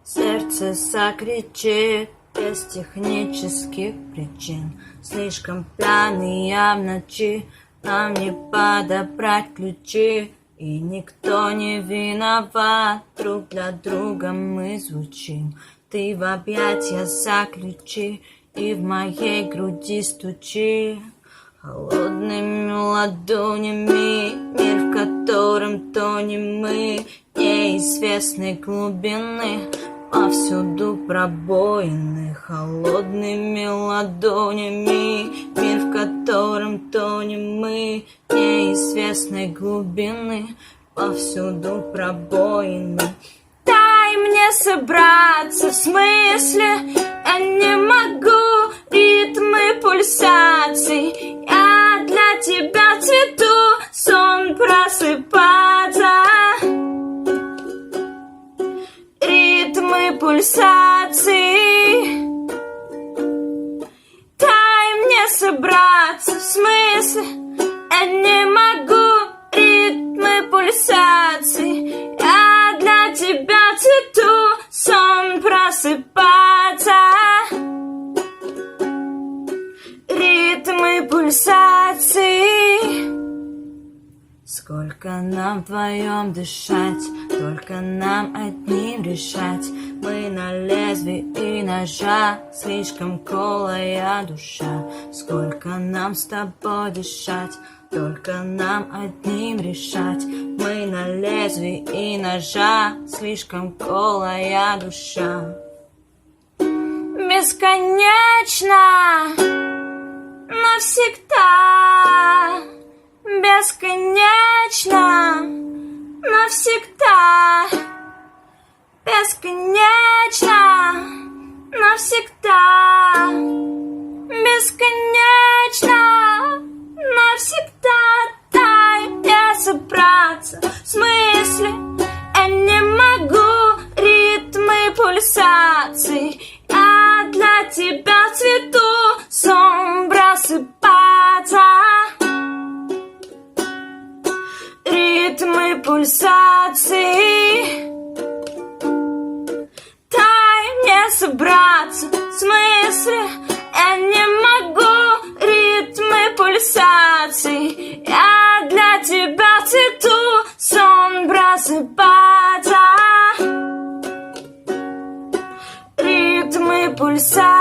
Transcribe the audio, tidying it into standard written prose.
Сердце закричит без технических причин. Слишком пьяный я в ночи, нам не подобрать ключи. И никто не виноват, друг для друга мы звучим. Ты в объятья заключи и в моей груди стучи. Холодными ладонями мир, в котором тонем мы, неизвестной глубины, повсюду пробоины. Холодными ладонями мир, в котором тонем мы, неизвестной глубины, повсюду пробоины. Дай мне собраться, в смысле я не могу, ритмы пульсаций. Я для тебя цвету, сон просыпаться. Ритмы пульсаций. Дай мне собраться, в смысле я не могу, ритмы пульсаций. Я для тебя цвету, сон просыпаться. Ритмы пульсаций. Сколько нам вдвоем дышать, только нам одним решать. Мы на лезвии ножа, слишком голая душа. Сколько нам с тобой дышать, только нам одним решать. Мы на лезвии ножа, слишком голая душа. Бесконечно, навсегда. Бесконечно, навсегда. Бесконечно, навсегда. Бесконечно, навсегда. Дай мне собраться, в смысле я не могу, ритмы пульсаций. Я для тебя цвету, сон просыпаться. Ритмы пульсаций. Дай мне собраться, в смысле я не могу, ритмы пульсаций. Я для тебя цвету, сон просыпаться. Ритмы пульсаций.